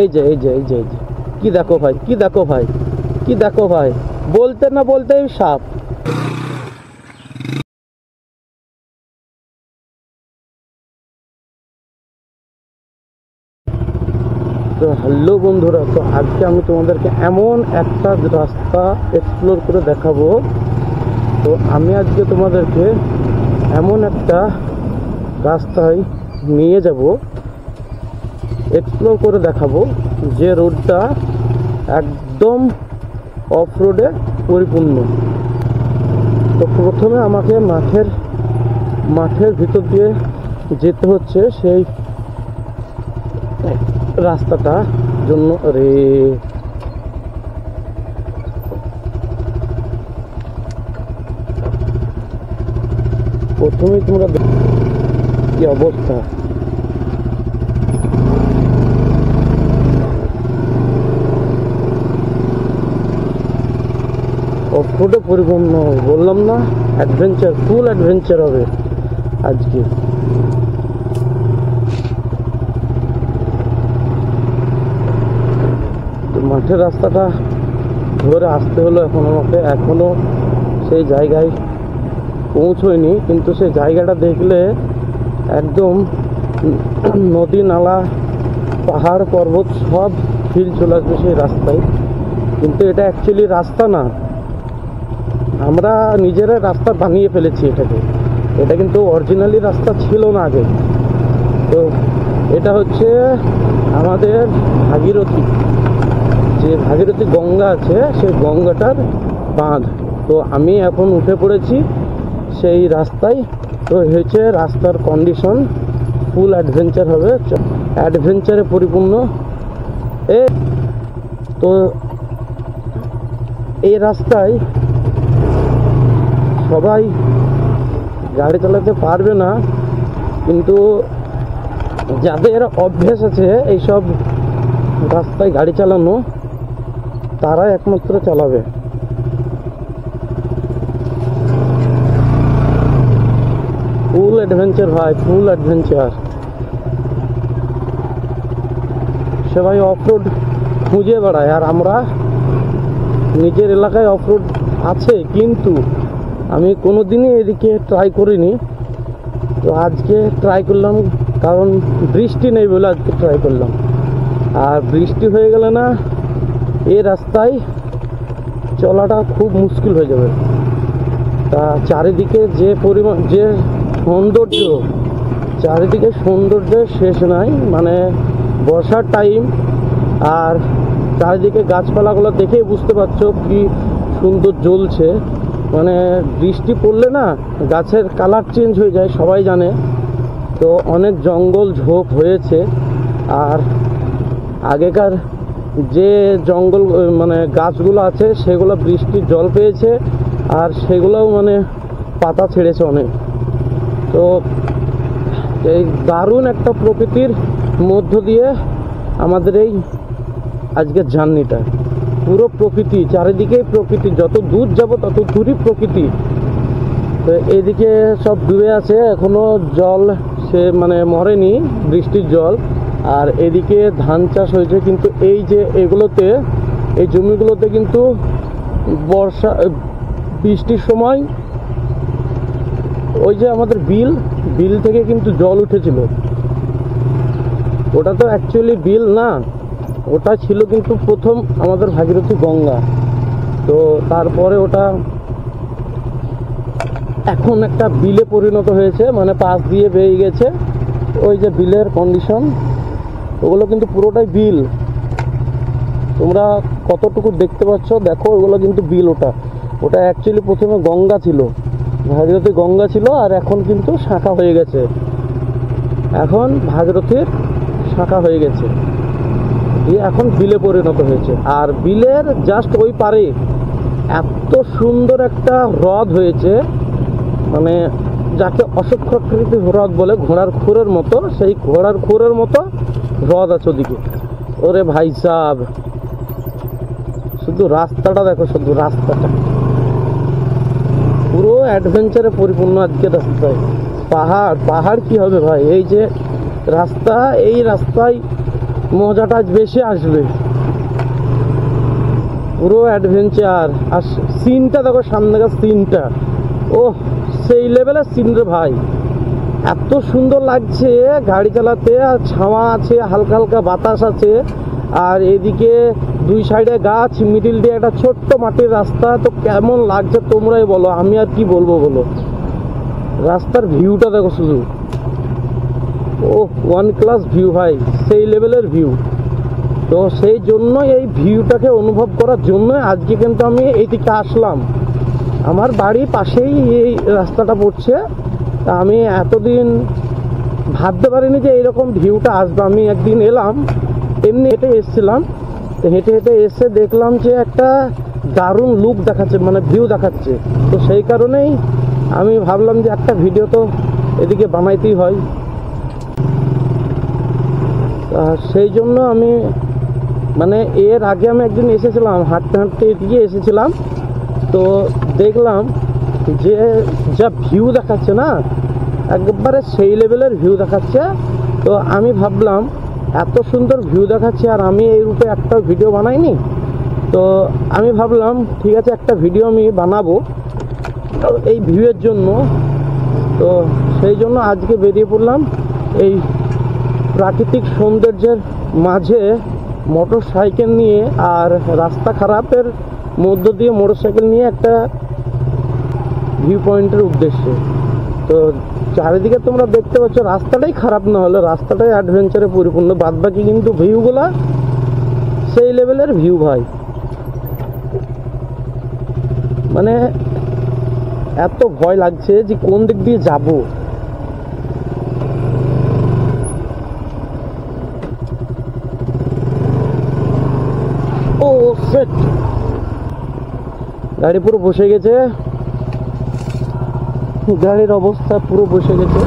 এই যে কি দেখো ভাই, কি দেখো ভাই, কি দেখো ভাই, বলতে না বলতেই সাপ। তো হ্যালো বন্ধুরা, তো আজকে আমি তোমাদেরকে এমন একটা রাস্তা এক্সপ্লোর করে দেখাবো। তো আমি আজকে তোমাদেরকে এমন একটা রাস্তায় নিয়ে যাব, এক্সপ্লোর করে দেখাবো, যে রোডটা একদম অফ রোডে পরিপূর্ণ। তো প্রথমে আমাকে মাঠের ভিতর দিয়ে যেতে হচ্ছে সেই রাস্তাটা জন্য। প্রথমেই তোমরা কি অবস্থা, অফরোডে পরিপূর্ণ। বললাম না, অ্যাডভেঞ্চার, ফুল অ্যাডভেঞ্চার হবে আজকে। মাঠের রাস্তাটা ধরে আসতে হলো এখন আমাকে, এখনো সেই জায়গায় পৌঁছয়নি, কিন্তু সেই জায়গাটা দেখলে একদম নদী নালা পাহাড় পর্বত সব ফিল চলে আসবে সেই রাস্তায়। কিন্তু এটা অ্যাকচুয়ালি রাস্তা না, আমরা নিজেরা রাস্তা বানিয়ে ফেলেছি এটাকে। এটা কিন্তু অরিজিনালি রাস্তা ছিল না আগে। তো এটা হচ্ছে আমাদের ভাগীরথী, যে ভাগীরথী গঙ্গা আছে, সেই গঙ্গাটার বাঁধ। তো আমি এখন উঠে পড়েছি সেই রাস্তায়। তো হয়েছে রাস্তার কন্ডিশন ফুল অ্যাডভেঞ্চার হবে, অ্যাডভেঞ্চারে পরিপূর্ণ। তো এই রাস্তায় সবাই গাড়ি চালাতে পারবে না, কিন্তু যাদের অভ্যেস আছে এইসব রাস্তায় গাড়ি চালানো, তারাই একমাত্র চালাবে। ফুল অ্যাডভেঞ্চার ভাই, ফুল অ্যাডভেঞ্চার। সবাই অফরোড খুঁজে বেড়ায়, আর আমরা নিজের এলাকায় অফরোড আছে, কিন্তু আমি কোনোদিনই এদিকে ট্রাই করিনি। তো আজকে ট্রাই করলাম, কারণ বৃষ্টি নেই বলে আজকে ট্রাই করলাম। আর বৃষ্টি হয়ে গেলে না, এই রাস্তায় চলাটা খুব মুশকিল হয়ে যাবে। তা চারিদিকে যে পরিমাণ, যে সৌন্দর্য, চারিদিকে সৌন্দর্যের শেষ নাই। মানে বর্ষার টাইম, আর চারিদিকে গাছপালাগুলো দেখেই বুঝতে পারছো কি সুন্দর জ্বলছে। মানে বৃষ্টি পড়লে না গাছের কালার চেঞ্জ হয়ে যায়, সবাই জানে। তো অনেক জঙ্গল ঝোপ হয়েছে, আর আগেকার যে জঙ্গল মানে গাছগুলো আছে সেগুলো বৃষ্টির জল পেয়েছে, আর সেগুলোও মানে পাতা ছেড়েছে অনেক। তো এই দারুণ একটা প্রকৃতির মধ্য দিয়ে আমাদের এই আজকের জার্নিটা, পুরো প্রকৃতি, চারিদিকেই প্রকৃতি, যত দূর যাব তত দূরই প্রকৃতি। তো এইদিকে সব ডুবে আছে, এখনো জল সে মানে মরেনি বৃষ্টির জল। আর এদিকে ধান চাষ হয়েছে, কিন্তু এই যে এগুলোতে, এই জমিগুলোতে কিন্তু বর্ষা বৃষ্টির সময় ওই যে আমাদের বিল থেকে কিন্তু জল উঠেছিল। ওটা তো অ্যাকচুয়ালি বিল না, ওটা ছিল কিন্তু প্রথম আমাদের ভাগীরথী গঙ্গা। তো তারপরে ওটা এখন একটা বিলে পরিণত হয়েছে, মানে পাশ দিয়ে বেয়ে গেছে। ওই যে বিলের কন্ডিশন, ওগুলো কিন্তু পুরোটাই বিল। তোমরা কতটুকু দেখতে পাচ্ছ দেখো, ওগুলো কিন্তু বিল। ওটা অ্যাকচুয়ালি প্রথমে গঙ্গা ছিল, ভাগীরথী গঙ্গা ছিল, আর এখন কিন্তু শাখা হয়ে গেছে, এখন ভাগীরথীর শাখা হয়ে গেছে, দিয়ে এখন বিলে পরিণত হয়েছে। আর বিলের জাস্ট ওই পারে এত সুন্দর একটা হ্রদ হয়েছে, মানে যাকে অশ্বক্ষাকৃতি হ্রদ বলে, ঘোড়ার খুরের মতো, সেই ঘোড়ার খুরের মতো হ্রদ আছে ওদিকে। ওরে ভাই সাহেব, শুধু রাস্তাটা দেখো, শুধু রাস্তাটা পুরো অ্যাডভেঞ্চারে পরিপূর্ণ আজকে রাস্তায়। পাহাড় কি হবে ভাই, এই যে রাস্তা, এই রাস্তায় মজাটা আজ বেশি আসবে। পুরো অ্যাডভেঞ্চার। আর সিনটা দেখো, সামনেকার সিনটা, ও সেই লেভেলের সিন রে ভাই। এত সুন্দর লাগছে গাড়ি চালাতে, আর ছাওয়া আছে, হালকা হালকা বাতাস আছে, আর এদিকে দুই সাইডে গাছ, মিডিল দিয়ে একটা ছোট্ট মাটির রাস্তা। তো কেমন লাগছে তোমরাই বলো, আমি আর কি বলবো বলো। রাস্তার ভিউটা দেখো শুধু, ও ওয়ান ক্লাস ভিউ ভাই, সেই লেভেলের ভিউ। তো সেই জন্য এই ভিউটাকে অনুভব করার জন্য আজকে কিন্তু আমি এইদিকে আসলাম। আমার বাড়ির পাশেই এই রাস্তাটা পড়ছে। তা আমি এতদিন ভাবতে পারিনি যে এইরকম ভিউটা আসবে। আমি একদিন এলাম, এমনি হেঁটে এসেছিলাম, তো হেঁটে হেঁটে এসে দেখলাম যে একটা দারুণ লুক দেখাচ্ছে, মানে ভিউ দেখাচ্ছে। তো সেই কারণেই আমি ভাবলাম যে একটা ভিডিও তো এদিকে বানাইতেই হয়। সেই জন্য আমি মানে এর আগে আমি একদিন এসেছিলাম, হাঁটতে হাঁটতে এদিকে এসেছিলাম। তো দেখলাম যে যা ভিউ দেখাচ্ছে না, একবারে সেই লেভেলের ভিউ দেখাচ্ছে। তো আমি ভাবলাম এত সুন্দর ভিউ দেখাচ্ছে, আর আমি এই রূপে একটা ভিডিও বানাইনি। তো আমি ভাবলাম ঠিক আছে, একটা ভিডিও আমি বানাবো এই ভিউয়ের জন্য। তো সেই জন্য আজকে বেরিয়ে পড়লাম এই প্রাকৃতিক সৌন্দর্যের মাঝে মোটর সাইকেল নিয়ে, আর রাস্তা খারাপের মধ্য দিয়ে মোটর সাইকেল নিয়ে একটা ভিউ পয়েন্টের উদ্দেশ্যে। তো চারিদিকে তোমরা দেখতে পাচ্ছ, রাস্তাটাই খারাপ না হলে রাস্তাটাই অ্যাডভেঞ্চারে পরিপূর্ণ, বাদবাকি কিন্তু ভিউগুলা সেই লেভেলের ভিউ ভাই। মানে এত ভয় লাগছে যে কোন দিক দিয়ে যাব। ও সেট, গাড়ি পুরো বসে গেছে, গাড়ির অবস্থা পুরো বসে গেছে।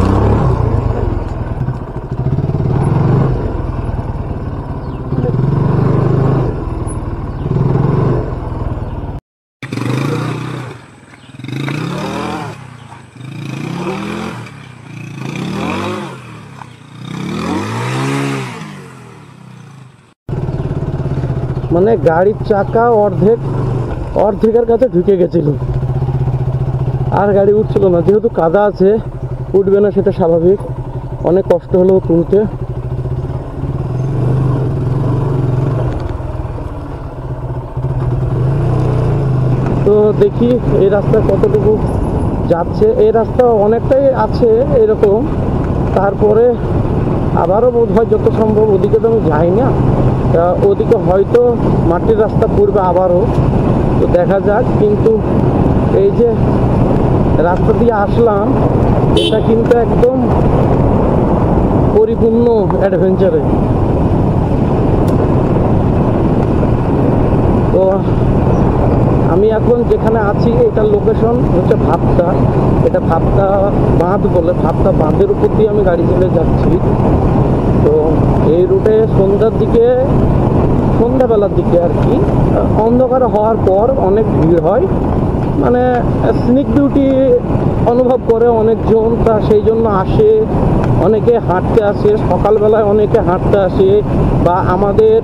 মানে গাড়ির চাকা অর্ধেকের কাছে ঢুকে গেছিল, আর গাড়ি উঠছিল না। যেহেতু কাদা আছে, উঠবে না সেটা স্বাভাবিক। অনেক কষ্ট হলো তুলতে। তো দেখি এই রাস্তা কতটুকু যাচ্ছে। এই রাস্তা অনেকটাই আছে এরকম, তারপরে আবারও বোধ হয় যত সম্ভব, ওদিকে তো আমি যাই না, ওদিকে হয়তো মাটির রাস্তা পড়বে আবারও। তো দেখা যাক। কিন্তু এই যে রাস্তা দিয়ে আসলাম, এটা কিন্তু একদম পরিপূর্ণ অ্যাডভেঞ্চারে। তো আমি এখন যেখানে আছি, এটার লোকেশন হচ্ছে ভাবতা। এটা ভাবতা বাঁধ বলে, ভাবতা বাঁধের উপর দিয়ে আমি গাড়ি চলে যাচ্ছি। তো এই রুটে সন্ধ্যাবেলার দিকে আর কি, অন্ধকার হওয়ার পর অনেক ভিড় হয়, মানে স্নিক বিউটি অনুভব করে অনেকজন। তা সেই জন্য আসে, অনেকে হাঁটতে আসে, সকালবেলায় অনেকে হাঁটতে আসে, বা আমাদের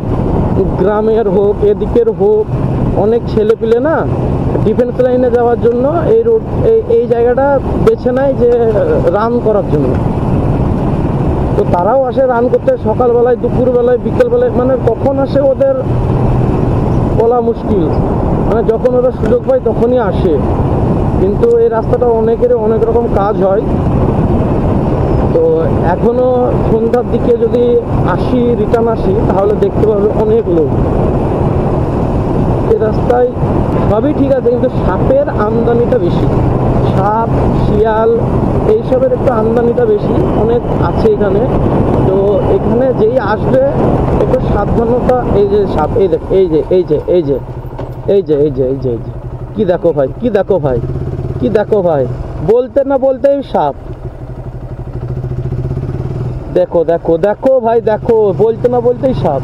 গ্রামের হোক এদিকের হোক, অনেক ছেলেপিলে না ডিফেন্স লাইনে যাওয়ার জন্য এই রোড এই জায়গাটা বেছে নেয় যে রান করার জন্য। তো তারাও আসে রান করতে, সকালবেলায়, দুপুরবেলায়, বিকেলবেলায়, মানে কখন আসে ওদের বলা মুশকিল। মানে যখন ওরা সুযোগ পায় তখনই আসে। কিন্তু এই রাস্তাটা অনেকের অনেক রকম কাজ হয়। তো এখনো সন্ধ্যার দিকে যদি রিটার্ন আসি, তাহলে দেখতে পাবে অনেক লোক। এই রাস্তায় সবই ঠিক আছে, কিন্তু সাপের আমদানিটা বেশি। সাপ, শিয়াল, এইসবের একটু আমদানিটা বেশি অনেক আছে এখানে। তো এখানে যেই আসবে একটু সাবধানতা। এই যে সাপ, এই দেখ, এই যে এই যে এই যে এই যে এই যে এই যে এই যে কি দেখো ভাই, কি দেখো ভাই, কি দেখো ভাই, বলতে না বলতেই সাপ। দেখো দেখো দেখো ভাই, দেখো, বলতে না বলতেই সাপ।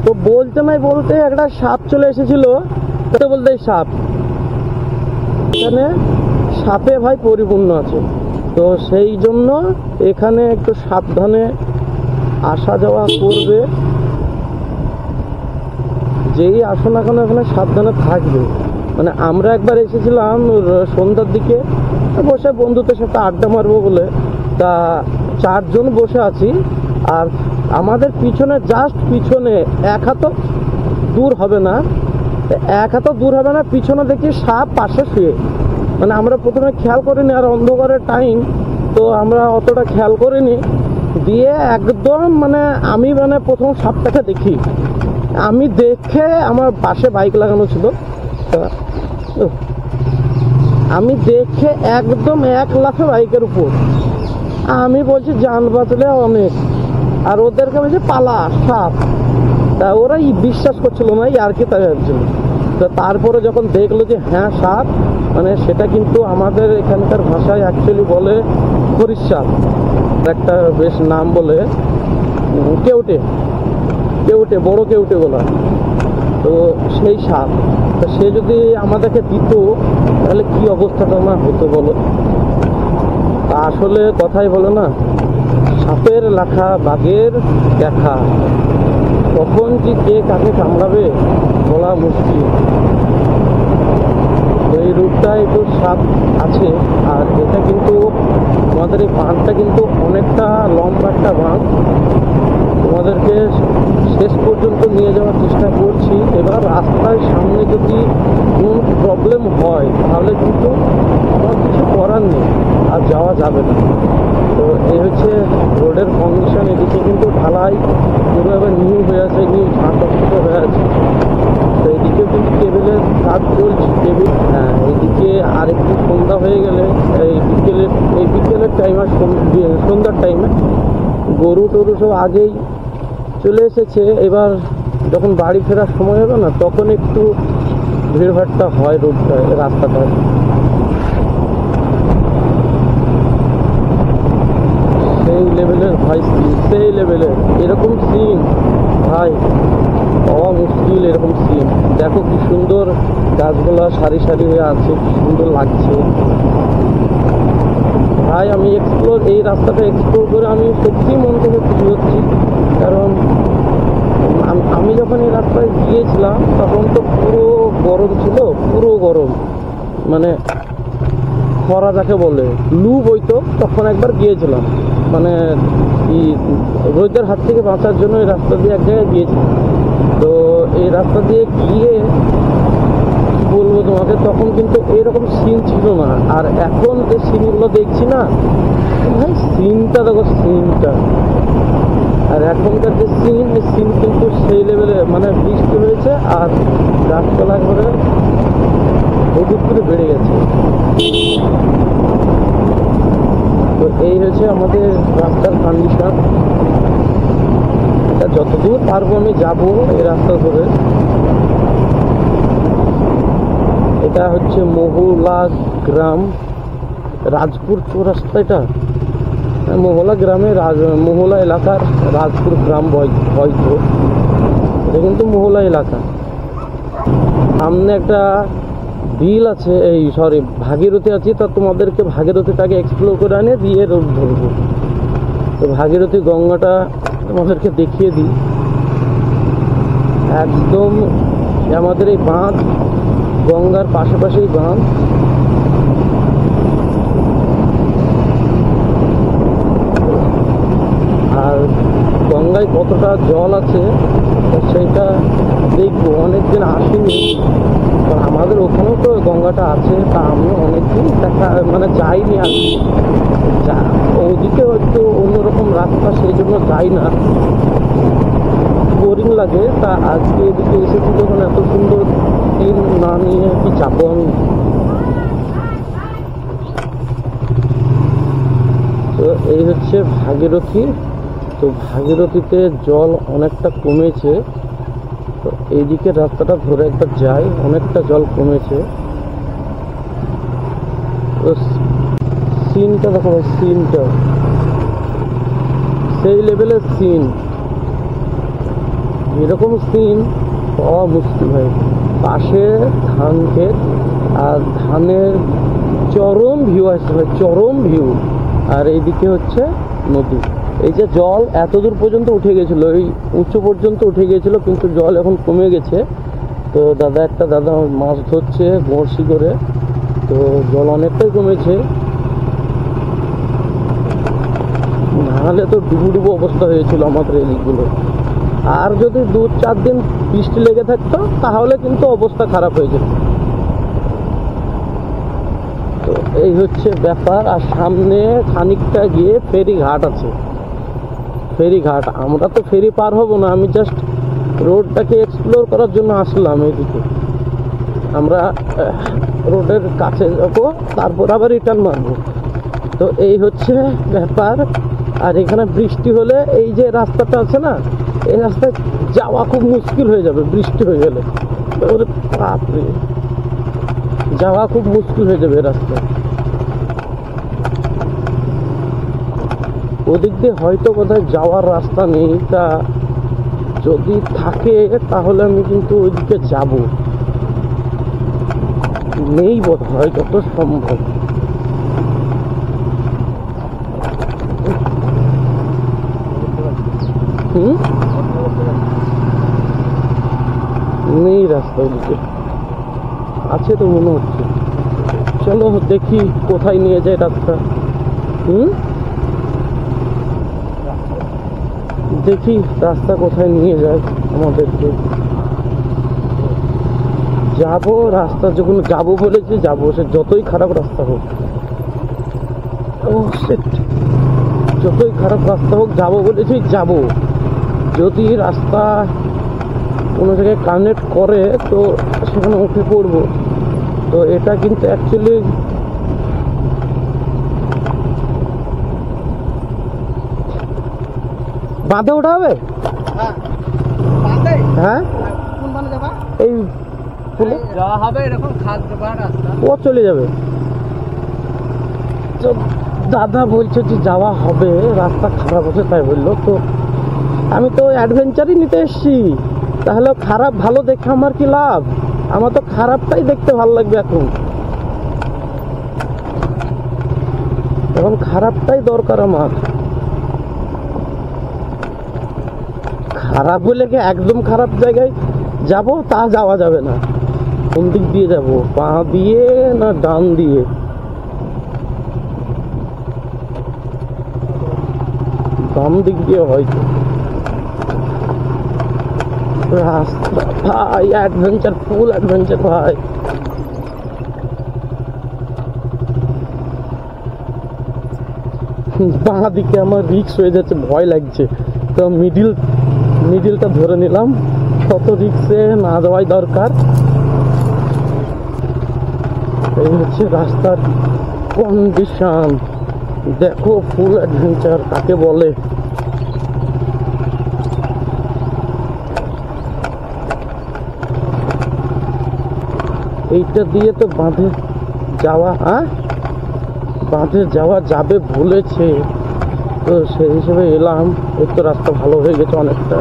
তো বলতে নাই বলতে একটা সাপ চলে এসেছিল, বলতেই সাপ। এখানে সাপে ভাই পরিপূর্ণ আছে। তো সেই জন্য এখানে একটু সাবধানে আসা যাওয়া করবে। যেই আসো না কেন এখানে সাবধানে থাকবে। মানে আমরা একবার এসেছিলাম সন্ধ্যার দিকে, বসে বন্ধুদের সাথে আড্ডা মারবো বলে, তা 4 জন বসে আছি, আর আমাদের পিছনে জাস্ট পিছনে 1 হাতও দূর হবে না, 1 হাতও দূর হবে না, পিছনে দেখি সাপ পাশে শুয়ে। মানে আমরা প্রথমে খেয়াল করিনি, আর অন্ধকারের টাইম তো আমরা অতটা খেয়াল করিনি, দিয়ে একদম মানে আমি মানে প্রথম সাপটাকে দেখি, আমি দেখে আমার পাশে বাইক লাগানো ছিল, আমি দেখে একদম 1 লাফে বাইকের উপর, আমি বলছি জান বাঁচলে অনেক, আর ওদেরকে বলছে পালা সাপ, তা ওরা বিশ্বাস করছিল না, আর কি তাই ভাবছিল। তো তারপরে যখন দেখলো যে হ্যাঁ সাপ, মানে সেটা কিন্তু আমাদের এখানকার ভাষায় অ্যাকচুয়ালি বলে হরিশ সাপ, একটা বেশ নাম বলে কেউটে, কেউটে বড় কেউটে বলা, তো সেই সাপ, তো সে যদি আমাদেরকে দিত তাহলে কি অবস্থাটা না হতো বলো। তা আসলে কথাই বলে না, সাপের লাখা বাঘের দেখা, কখন যে কে কাকে কামড়াবে বলা মুশকিল। তো এই রুটটায় একটু সাপ আছে, আর এটা কিন্তু আমাদের এই বাঁধটা কিন্তু অনেকটা লম্বা একটা বাঁধ, তোমাদেরকে শেষ পর্যন্ত নিয়ে যাওয়ার চেষ্টা করছি। এবার রাস্তায় সামনে যদি কোন প্রবলেম হয় তাহলে কিন্তু আমার কিছু করার নেই, আর যাওয়া যাবে না। তো এই হচ্ছে রোডের কন্ডিশন। এদিকে কিন্তু ঢালাই পুরোভাবে নিউ হয়ে আছে, নিউ ঝাঁকস্ত হয়ে আছে। তো এদিকেও কিন্তু কেবিলের কাজ চলছে, কেবিল, হ্যাঁ এদিকে আর একটু সন্ধ্যা হয়ে গেলে এই বিকেলের টাইম আর সন্ধ্যার টাইমে গরু টরু সব আগেই চলে এসেছে। এবার যখন বাড়ি ফেরার সময় হবে না, তখন একটু ভিড়ভাড়টা হয় রোডটায়, রাস্তাটায়। সেই লেভেলের ভাই সিন, সেই লেভেলের এরকম সিন ভাই পাওয়া মুশকিল। এরকম সিন দেখো কি সুন্দর, গাছগুলা সারি সারি হয়ে আছে, কি সুন্দর লাগছে ভাই। আমি এই রাস্তাটা এক্সপ্লোর করে আমি সত্যিই মন থেকে খুশি হচ্ছি, কারণ আমি যখন এই রাস্তায় গিয়েছিলাম তখন তো পুরো গরম ছিল, পুরো গরম, মানে খরা যাকে বলে, লু বইতো। তখন একবার গিয়েছিলাম, মানে রোদের হাত থেকে বাঁচার জন্য এই রাস্তা দিয়ে এক জায়গায় গিয়েছিলাম। তো এই রাস্তা দিয়ে গিয়ে কি বলবো তোমাকে, তখন কিন্তু এরকম সিন ছিল না। আর এখন যে সিনগুলো দেখছি না ভাই, সিনটা দেখো, সিনটা আর এখনকার যে সিন, এই সিন কিন্তু সেই লেভেলে, মানে বৃষ্টি হয়েছে আর গাছপালা করে হুট করে বেড়ে গেছে। তো এই হচ্ছে আমাদের রাস্তার কন্ডিশন। এটা যতদূর পারবো আমি যাবো এই রাস্তা ধরে। এটা হচ্ছে মহুলা গ্রাম, রাজপুর চৌরাস্তা। এটা মহুলা গ্রামে, মহুলা এলাকার রাজপুর গ্রাম হয়তো, এটা কিন্তু মহুলা এলাকা। সামনে একটা বিল আছে, এই সরি ভাগীরথী আছে। তা তোমাদেরকে ভাগীরথীটাকে এক্সপ্লোর করে আনে দিয়ে রোড ধরবো। তো ভাগীরথী গঙ্গাটা তোমাদেরকে দেখিয়ে দিই। একদম আমাদের এই বাঁধ, গঙ্গার পাশাপাশি বাঁধ। আর গঙ্গায় কতটা জল আছে সেইটা দেখবো। অনেকদিন আসিনি, কারণ আমাদের ওখানেও তো গঙ্গাটা আছে, তা আমি অনেকদিন দেখা মানে যাইনি আর কি। ওদিকে হয়তো অন্যরকম রাস্তা, সেই জন্য যাই না, বোরিং লাগে। তা আজকে এদিকে এসেছি যখন, এত সুন্দর দিন না নিয়ে কি যাবো আমি। তো এই হচ্ছে ভাগীরথী। তো ভাগীরথীতে জল অনেকটা কমেছে, তো এইদিকে রাস্তাটা ধরে একবার যাই, অনেকটা জল কমেছে। তো সিনটা দেখো, সিনটা সেই লেভেলের সিন, এরকম সিন পাওয়া মুশকিল হয়। পাশে ধান ক্ষেত, আর ধানের চরম ভিউ আসছে ভাই, চরম ভিউ। আর এইদিকে হচ্ছে নদী, এই যে জল এত দূর পর্যন্ত উঠে গেছিল, এই উঁচু পর্যন্ত উঠে গিয়েছিল, কিন্তু জল এখন কমে গেছে। তো দাদা মাছ ধরছে বড়শি করে, তো জল অনেকটাই কমেছে, নাহলে তো ডুবো অবস্থা হয়েছিল আমাদের এই দিকগুলো। আর যদি 2-4 দিন বৃষ্টি লেগে থাকতো তাহলে কিন্তু অবস্থা খারাপ হয়ে যেত। তো এই হচ্ছে ব্যাপার। আর সামনে খানিকটা গিয়ে ফেরি ঘাট আছে, ফেরি ঘাট। আমরা তো ফেরি পার হব না, আমি জাস্ট রোডটাকে এক্সপ্লোর করার জন্য আসলাম এইদিকে। আমরা রোডের কাছে যাবো, তারপর আবার রিটার্ন মারবো। তো এই হচ্ছে ব্যাপার। আর এখানে বৃষ্টি হলে এই যে রাস্তাটা আছে না, এই রাস্তায় যাওয়া খুব মুশকিল হয়ে যাবে বৃষ্টি হয়ে গেলে। বাপরে, যাওয়া খুব মুশকিল হয়ে যাবে রাস্তায়। ওদিক দিয়ে হয়তো কোথায় যাওয়ার রাস্তা নেই, তা যদি থাকে তাহলে আমি কিন্তু ওইদিকে যাব, নেই বোধ হয় যত সম্ভব। নেই রাস্তা ওদিকে, আছে তো মনে হচ্ছে। চলো দেখি কোথায় নিয়ে যায় রাস্তা। দেখি রাস্তা কোথায় নিয়ে যায় আমাদেরকে। যাবো, রাস্তা যখন যাবো বলেছি যাবো, সে যতই খারাপ রাস্তা হোক। ও শিট, যতই খারাপ রাস্তা হোক যাবো বলেছি যাবো। যদি রাস্তা কোনো জায়গায় কানেক্ট করে তো সেখানে উঠে পড়বো। তো এটা কিন্তু অ্যাকচুয়ালি বাঁধে ওঠা হবে। হ্যাঁ, এই যাওয়া হবে এরকম খাদ রাস্তা, ও চলে যাবে। তো দাদা বলছে যে যাওয়া হবে, রাস্তা খারাপ আছে তাই বললো। তো আমি তো অ্যাডভেঞ্চারই নিতে এসছি, তাহলে খারাপ ভালো দেখে আমার কি লাভ? আমার তো খারাপটাই দেখতে ভালো লাগবে। এখন খারাপটাই দরকার আমার। খারাপ বলে কি একদম খারাপ জায়গায় যাব তা যাওয়া যাবে না। কোন দিক দিয়ে যাব, বাঁ দিয়ে না ডান দিয়ে? বাম দিক দিয়ে হয়তো। রাস্তা ভাই অ্যাডভেঞ্চার, ফুল অ্যাডভেঞ্চার ভাই। বাঁ দিকে আমার রিস্ক হয়ে যাচ্ছে, ভয় লাগছে। তো মিডিলটা ধরে নিলাম, কত রিক্সে না যাওয়াই দরকার। এই হচ্ছে রাস্তার কন্ডিশন, দেখো ফুল অ্যাডভেঞ্চার কাকে বলে। এইটা দিয়ে তো বাঁধে যাওয়া, বাঁধে যাওয়া যাবে বলেছে, তো সেই হিসেবে এলাম। এই তো রাস্তা ভালো হয়ে গেছে অনেকটা,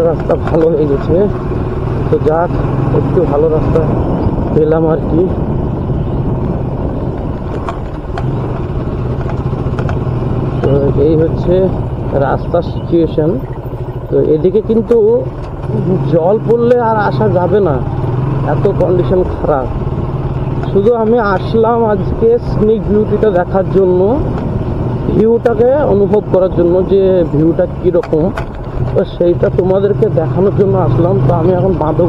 রাস্তা ভালো হয়ে গেছে। তো যাক, একটু ভালো রাস্তা পেলাম আর কি। তো এই হচ্ছে রাস্তার সিচুয়েশন। তো এদিকে কিন্তু জল পড়লে আর আসা যাবে না, এত কন্ডিশন খারাপ। শুধু আমি আসলাম আজকে স্নিক বিউটিটা দেখার জন্য, ভিউটাকে অনুভব করার জন্য, যে ভিউটা কীরকম, তো সেইটা তোমাদেরকে দেখানোর জন্য আসলাম। তো আমি এখন বাঁধে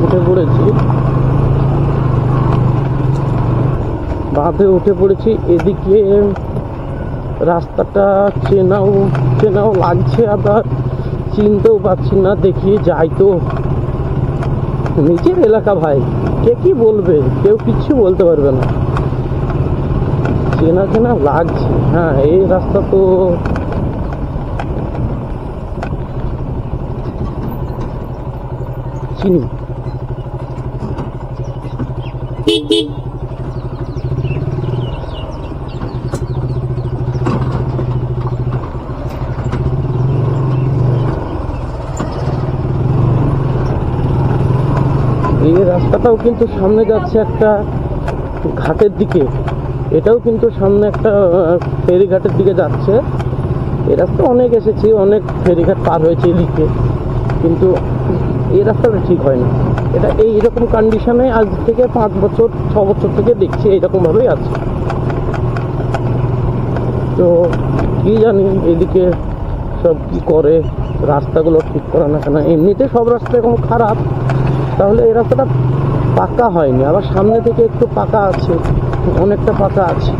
উঠে পড়েছি, এদিকে রাস্তাটা চেনাও লাগছে, আবার চিনতেও পারছি না। দেখি যাই তো, নিজের এলাকা ভাই, কে কি বলবে? কেউ কিচ্ছু বলতে পারবে না। চেনা লাগছে। হ্যাঁ, এই রাস্তা তো চিনি। এই রাস্তাটাও কিন্তু সামনে যাচ্ছে একটা ঘাটের দিকে, এটাও কিন্তু সামনে একটা ফেরিঘাটের দিকে যাচ্ছে। এই রাস্তা অনেক এসেছি, অনেক ফেরিঘাট পার হয়েছে এদিকে, কিন্তু এই রাস্তাটা ঠিক হয় না। এটা এইরকম কন্ডিশনে আজ থেকে 5 বছর 6 বছর থেকে দেখছি এইরকমভাবেই আছে। তো কি জানি এদিকে সব কি করে, রাস্তাগুলো ঠিক করা না কেন। এমনিতে সব রাস্তা এখন খারাপ, তাহলে এই রাস্তাটা পাকা হয়নি। আবার সামনে থেকে একটু পাকা আছে, অনেকটা পাকা আছে।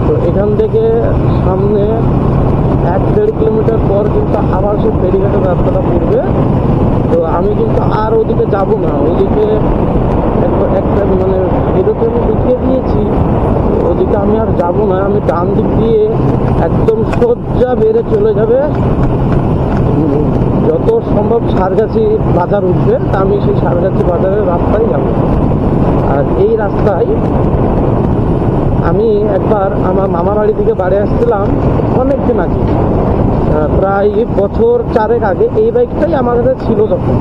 তো এখান থেকে সামনে 1-1.5 কিলোমিটার পর কিন্তু আবার সেই ফেরিঘাটের রাস্তাটা পড়বে। তো আমি কিন্তু আর ওদিকে যাব না, ওদিকে একটা মানে এদিকে আমি দেখিয়ে দিয়েছি, ওদিকে আমি আর যাব না। আমি ডান দিক দিয়ে একদম সোজা বেড়ে চলে যাবে, যত সম্ভব সারগাছি বাজার উঠবে, তা আমি সেই সারগাছি বাজারের রাস্তায় যাব। আর এই রাস্তায় আমি একবার আমার মামার বাড়ি থেকে বাড়ি আসছিলাম অনেক দিন আগে, প্রায় বছর 4 আগে। এই বাইকটাই আমার কাছে ছিল তখন।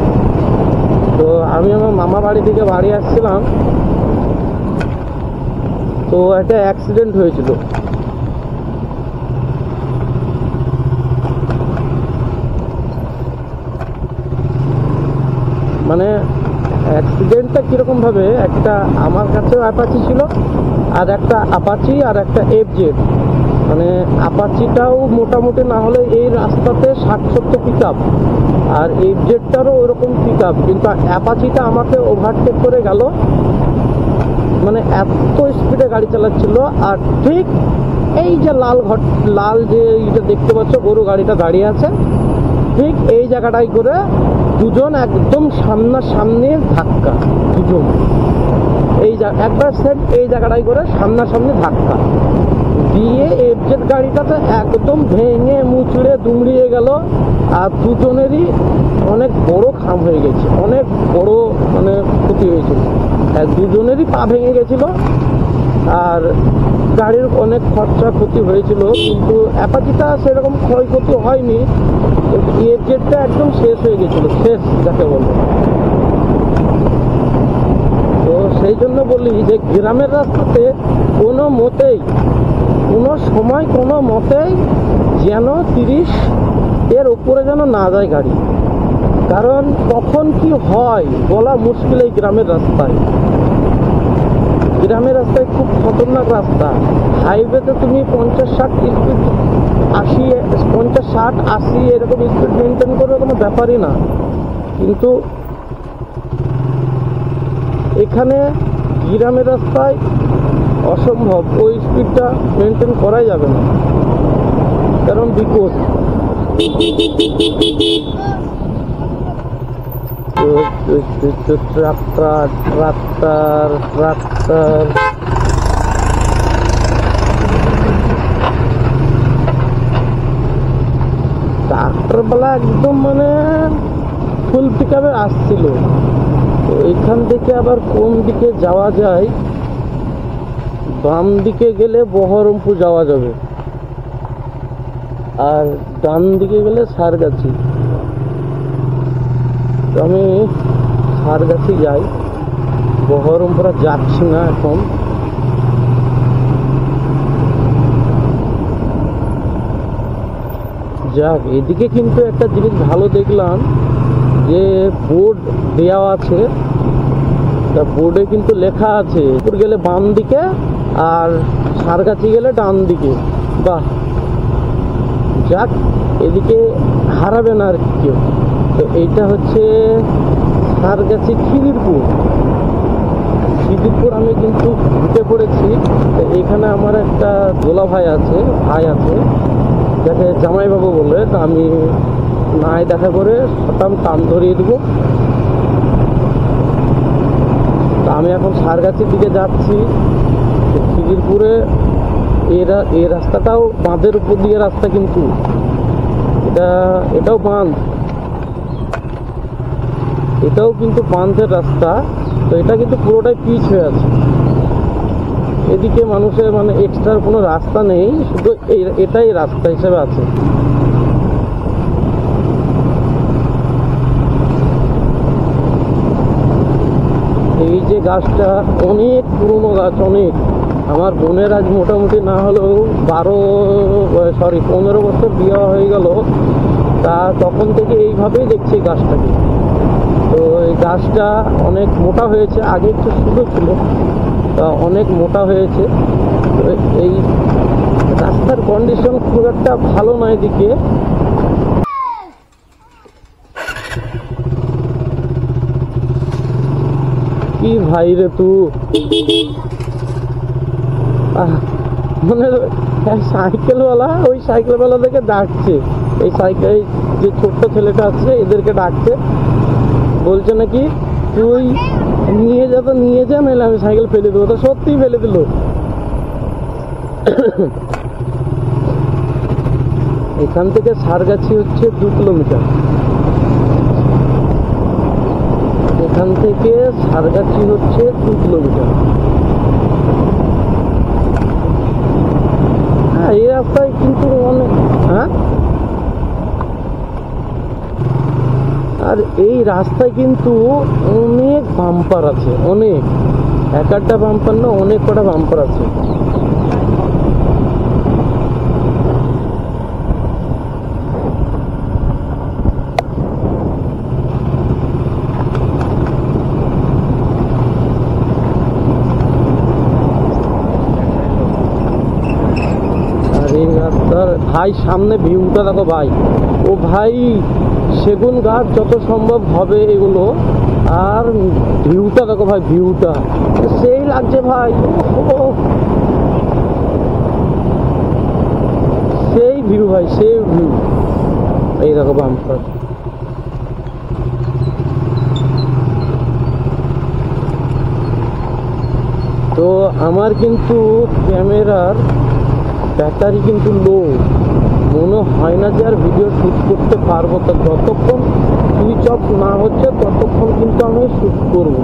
তো আমি আমার মামা বাড়ি থেকে বাড়ি আসছিলাম, তো একটা অ্যাক্সিডেন্ট হয়েছিল। মানে অ্যাক্সিডেন্টটা কিরকম ভাবে, একটা আমার কাছেও অ্যাপাচি ছিল, আর একটা আপাচি আর একটা এফজেড। মানে আপাচিটাও মোটামুটি না হলে এই রাস্তাতে 60-70 পিক আপ, আর এফজেডটারও ওরকম পিক আপ, কিন্তু অ্যাপাচিটা আমাকে ওভারটেক করে গেল। মানে এত স্পিডে গাড়ি চালাচ্ছিল। আর ঠিক এই যে লাল যে এটা দেখতে পাচ্ছ গরু গাড়িটা দাঁড়িয়ে আছে, ঠিক এই জায়গাটাই করে দুজন একদম সামনাসামনি ধাক্কা। দুজন একবার সেট এই জায়গাটাই করে সামনাসামনি ধাক্কা দিয়ে এফজেড গাড়িটাতে একদম ভেঙে মুচড়ে দুমড়িয়ে গেল। আর দুজনেরই অনেক বড় খাম হয়ে গেছে, অনেক বড় মানে ক্ষতি হয়েছিল। দুজনেরই পা ভেঙে গেছিল, আর গাড়ির অনেক খরচা ক্ষতি হয়েছিল। কিন্তু অ্যাপাচিটা সেরকম ক্ষয়ক্ষতি হয়নি, এফজেডটা একদম শেষ হয়ে গেছিল, শেষ যাকে বলে। তো সেই জন্য বলি যে গ্রামের রাস্তাতে কোনো মতেই, কোনো সময়, কোনো মতেই যেন 30 এর উপরে যেন না যায় গাড়ি। কারণ কখন কি হয় বলা মুশকিল। এই গ্রামের রাস্তায় খুব খতরনাক রাস্তা। হাইওয়েতে তুমি 50-60 স্পিড, 50-60-80 এরকম স্পিড মেনটেন করবে, কোনো ব্যাপারই না। কিন্তু এখানে গ্রামের রাস্তায় অসম্ভব, ওই স্পিডটা মেনটেন করাই যাবে না। কারণ বিকজ ট্রাক্টর বেলা একদম মানে ফুল পিকআপে আসছিল। তো এখান থেকে আবার কোন দিকে যাওয়া যায়, বাম দিকে গেলে বহরমপুর যাওয়া যাবে, আর ডান দিকে গেলে সারগাছি। তো আমি সারগাছি যাই, বহরমপুর যাচ্ছি না এখন। যাক, এদিকে কিন্তু একটা জিনিস ভালো দেখলাম, যে বোর্ড দেওয়া আছে, তা বোর্ডে কিন্তু লেখা আছে উপর গেলে বাম দিকে আর সারগাছি গেলে ডান দিকে। বাহ, যাক, এদিকে হারাবে না আর কেউ। তো এইটা হচ্ছে সারগাছি খিদিরপুর। আমি কিন্তু ঢুকে পড়েছি। এখানে আমার একটা দোলা ভাই আছে, যাকে জামাইবাবু বলে। তো আমি নাই দেখা করে টান ধরিয়ে দেবো। তা আমি এখন সারগাছির দিকে যাচ্ছি। খিদিরপুরে এই রাস্তাটাও বাঁধের উপর দিয়ে রাস্তা, কিন্তু এটাও বাঁধ, এটাও কিন্তু বাঁধের রাস্তা। তো এটা কিন্তু পুরোটাই পিচ হয়ে আছে। এদিকে মানুষের মানে এক্সট্রা কোনো রাস্তা নেই, শুধু এটাই রাস্তা হিসেবে আছে। এই যে গাছটা অনেক পুরনো গাছ, অনেক। আমার বোনের আজ মোটামুটি না হলেও 15 বছর বিয়ে হয়ে গেল, তা তখন থেকে এইভাবেই দেখছি গাছটাকে। তো এই গাছটা অনেক মোটা হয়েছে, আগে একটু ছোটো ছিল, তা অনেক মোটা হয়েছে। তো এই রাস্তার কন্ডিশন খুব একটা ভালো না এদিকে। কি ভাই রে তুই, মানে সাইকেলওয়ালা, ওই সাইকেলওয়ালা থেকে ডাকছে, এই সাইকেল যে ছোট্ট ছেলেটা আছে এদেরকে ডাকছে, বলছে নাকি তুই নিয়ে যা, তো নিয়ে যা, নাহলে আমি সাইকেল ফেলে দেবো। তো সত্যিই ফেলে দিল। এখান থেকে সারগাছি হচ্ছে 2 কিলোমিটার, এখান থেকে সারগাছি হচ্ছে 2 কিলোমিটার। হ্যাঁ, এই রাস্তায় কিন্তু অনেক, হ্যাঁ, আর এই রাস্তায় কিন্তু অনেক বাম্পার আছে, অনেক, একটা বাম্পার না, অনেক কটা বাম্পার আছে। ভাই সামনে ভিউটা দেখো ভাই, ও ভাই সেগুন গাছ যত সম্ভব হবে এগুলো, আর ভিউটা দেখো ভাই, ভিউটা সেই লাগছে ভাই, সেই ভিউ ভাই, সেই ভিউ। এই দেখো বাম্পার। তো আমার কিন্তু ক্যামেরার ব্যাটারি কিন্তু লো, মনে হয় না যে আর ভিডিও শ্যুট করতে পারবো। তো যতক্ষণ সুইচ অফ না হচ্ছে ততক্ষণ কিন্তু আমি শ্যুট করবো।